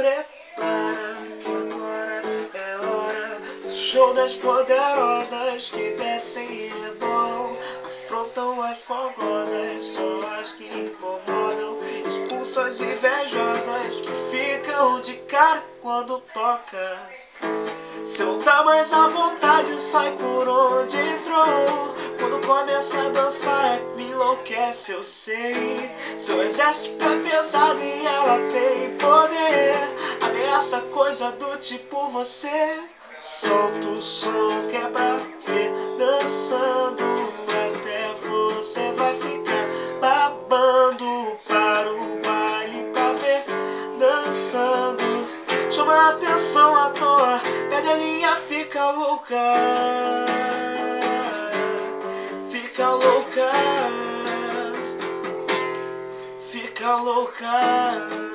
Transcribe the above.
prepara, que agora é hora do show das poderosas que descem e rebolam, afrontam as fogosas, só as que incomodam, expulsam as invejosas que ficam de cara quando toca. Se não tá mais à vontade, sai por onde entrou. Quando começa a dançar, me enlouquece, eu sei. Seu exército é pesado e ela tem poder. Ameaça coisa do tipo você. Solta o som que é pra ver dançando. Até você vai ficar babando. Para o baile pra ver dançando. Chama a atenção à toa, perde a linha, fica louca. Fica louca. Fica louca.